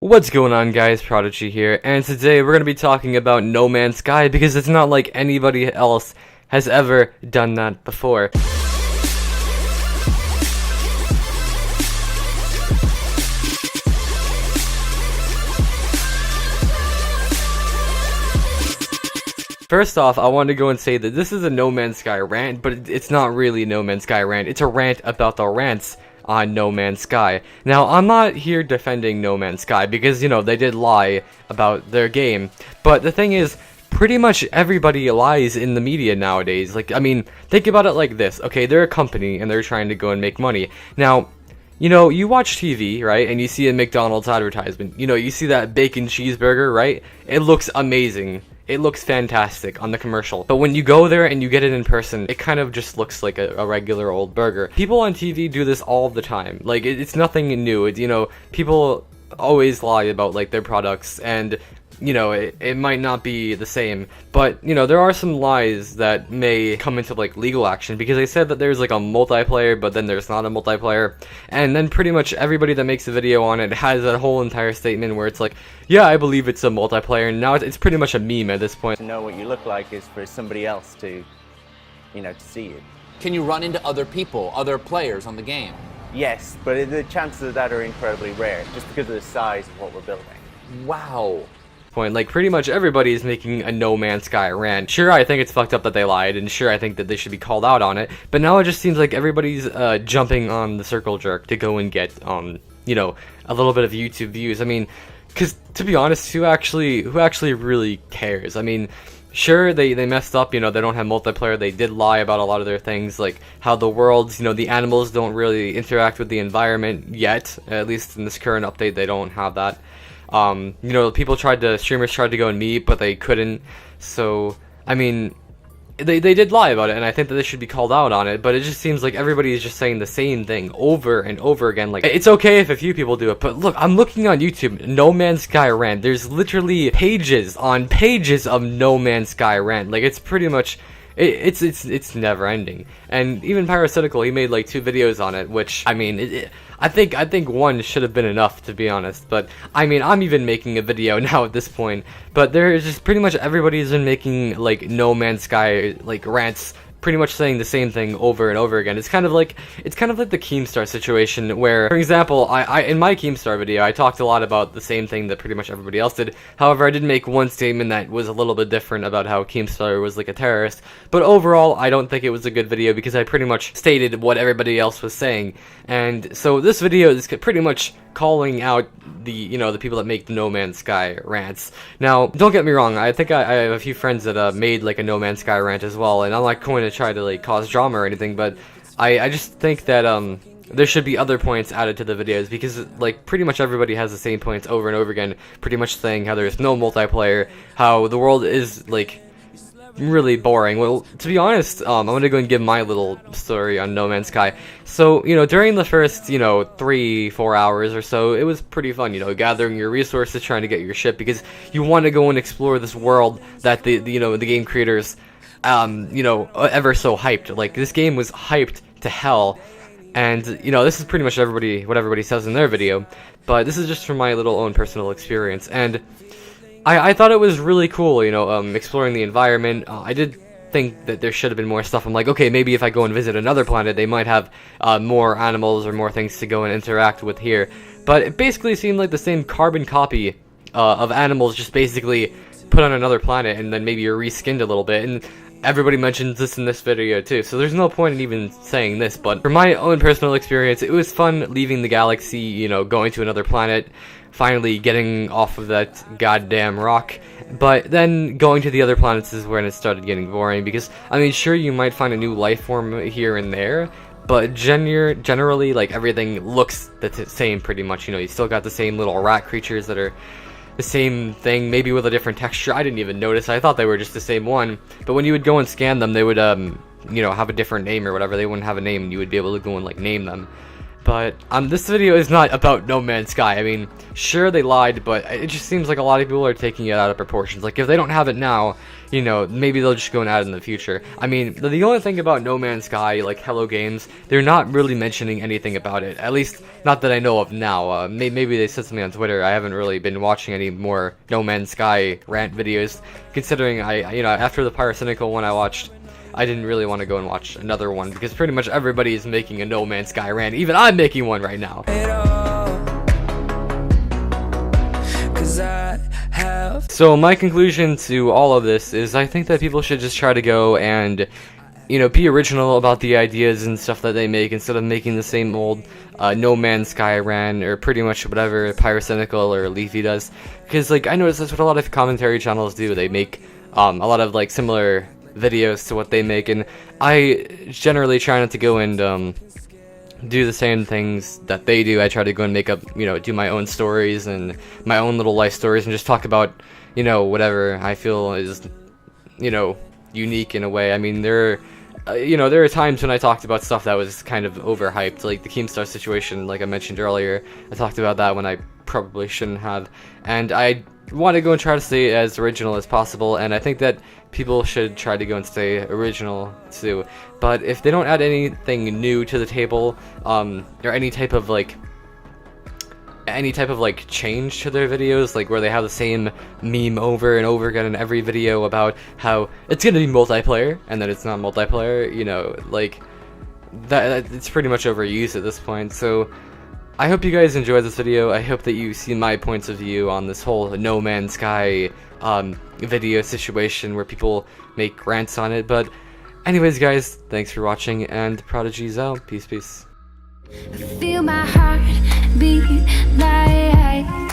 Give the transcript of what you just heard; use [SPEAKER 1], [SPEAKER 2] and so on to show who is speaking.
[SPEAKER 1] What's going on, guys? Prodigy here, and today we're going to be talking about No Man's Sky because it's not like anybody else has ever done that before. First off, I want to go and say that this is a No Man's Sky rant, but it's not really a No Man's Sky rant. It's a rant about the rants on No Man's Sky. Now, I'm not here defending No Man's Sky because, you know, they did lie about their game. But the thing is, pretty much everybody lies in the media nowadays. Like, I mean, think about it like this. Okay, they're a company and they're trying to go and make money. Now, you know, you watch TV, right, and you see a McDonald's advertisement. You know, you see that bacon cheeseburger, right? It looks amazing. It looks fantastic on the commercial. But when you go there and you get it in person, it kind of just looks like a regular old burger. People on TV do this all the time. Like, it's nothing new. You know, people always lie about, like, their products, and, you know, it might not be the same. But, you know, there are some lies that may come into, like, legal action, because they said that there's, like, a multiplayer, but then there's not a multiplayer. And then pretty much everybody that makes a video on it has a whole entire statement where it's like, yeah, I believe it's a multiplayer, and now it's pretty much a meme at this point.
[SPEAKER 2] To know what you look like is for somebody else to, you know, to see you.
[SPEAKER 3] Can you run into other people, other players on the game?
[SPEAKER 2] Yes, but the chances of that are incredibly rare, just because of the size of what we're building.
[SPEAKER 3] Wow.
[SPEAKER 1] Like, pretty much everybody is making a No Man's Sky rant. Sure, I think it's fucked up that they lied, and sure, I think that they should be called out on it, but now it just seems like everybody's jumping on the circle jerk to go and get, you know, a little bit of YouTube views. I mean, because, to be honest, who actually really cares? I mean, sure, they messed up, you know, they don't have multiplayer, they did lie about a lot of their things, like how the worlds, you know, the animals don't really interact with the environment yet, at least in this current update, they don't have that. You know, streamers tried to go and meet, but they couldn't, so, I mean, they did lie about it, and I think that they should be called out on it, but it just seems like everybody is just saying the same thing over and over again. Like, it's okay if a few people do it, but look, I'm looking on YouTube, No Man's Sky rant, there's literally pages on pages of No Man's Sky rant. Like, it's pretty much, it's never ending. And even Parasitical, he made like 2 videos on it, which, I mean, I think one should have been enough, to be honest. But I mean, I'm even making a video now at this point. But there's just pretty much everybody's been making like No Man's Sky like rants, pretty much saying the same thing over and over again. It's kind of like the Keemstar situation, where, for example, I in my Keemstar video, I talked a lot about the same thing that pretty much everybody else did. However, I did make one statement that was a little bit different about how Keemstar was like a terrorist. But overall, I don't think it was a good video because I pretty much stated what everybody else was saying. And so this video is pretty much calling out the, you know, the people that make the No Man's Sky rants. Now, don't get me wrong, I think I have a few friends that made like a No Man's Sky rant as well, and I'm not going to try to like cause drama or anything, but I just think that there should be other points added to the videos, because like pretty much everybody has the same points over and over again, pretty much saying how there's no multiplayer, how the world is like really boring. Well, to be honest, I'm gonna go and give my little story on No Man's Sky. So, you know, during the first, you know, 3-4 hours or so, it was pretty fun, you know, gathering your resources, trying to get your ship, because you want to go and explore this world that the you know, the game creators, you know, ever so hyped. Like, this game was hyped to hell, and, you know, this is pretty much what everybody says in their video, but this is just from my little own personal experience, and I thought it was really cool, you know, exploring the environment. I did think that there should have been more stuff. I'm like, okay, maybe if I go and visit another planet, they might have more animals or more things to go and interact with here. But it basically seemed like the same carbon copy of animals, just basically put on another planet, and then maybe you're reskinned a little bit. And everybody mentions this in this video too, so there's no point in even saying this. But from my own personal experience, it was fun leaving the galaxy, you know, going to another planet, finally getting off of that goddamn rock. But then going to the other planets is when it started getting boring, because, I mean, sure, you might find a new life form here and there, but generally, like, everything looks the same pretty much. You know, you still got the same little rat creatures that are the same thing, maybe with a different texture. I didn't even notice. I thought they were just the same one. But when you would go and scan them, they would, you know, have a different name or whatever. They wouldn't have a name, and you would be able to go and, like, name them. But this video is not about No Man's Sky. I mean, sure they lied, but it just seems like a lot of people are taking it out of proportions. Like if they don't have it now, you know, maybe they'll just go and add it in the future. I mean, the only thing about No Man's Sky, like Hello Games, they're not really mentioning anything about it. At least not that I know of now. Maybe they said something on Twitter. I haven't really been watching any more No Man's Sky rant videos, considering you know, after the Pyrocynical one I watched, I didn't really want to go and watch another one because pretty much everybody is making a No Man's Sky rant. Even I'm making one right now. So my conclusion to all of this is I think that people should just try to go and, you know, be original about the ideas and stuff that they make instead of making the same old No Man's Sky rant or pretty much whatever Pyrocynical or Leafy does. Because, like, I notice that's what a lot of commentary channels do. They make a lot of, like, similar videos to what they make, and I generally try not to go and do the same things that they do. I try to go and make up, you know, do my own stories and my own little life stories and just talk about, you know, whatever I feel is, you know, unique in a way. I mean, you know, there are times when I talked about stuff that was kind of overhyped, like the Keemstar situation, like I mentioned earlier. I talked about that when I probably shouldn't have, and I want to go and try to stay as original as possible, and I think that people should try to go and stay original too. But if they don't add anything new to the table, or any type of like change to their videos, like where they have the same meme over and over again in every video about how it's gonna be multiplayer and then it's not multiplayer, you know, like that it's pretty much overused at this point. So I hope you guys enjoyed this video. I hope that you see my points of view on this whole No Man's Sky video situation where people make rants on it. But anyways, guys, thanks for watching, and Prodigy's out. Peace, peace.
[SPEAKER 4] Feel my heart beat like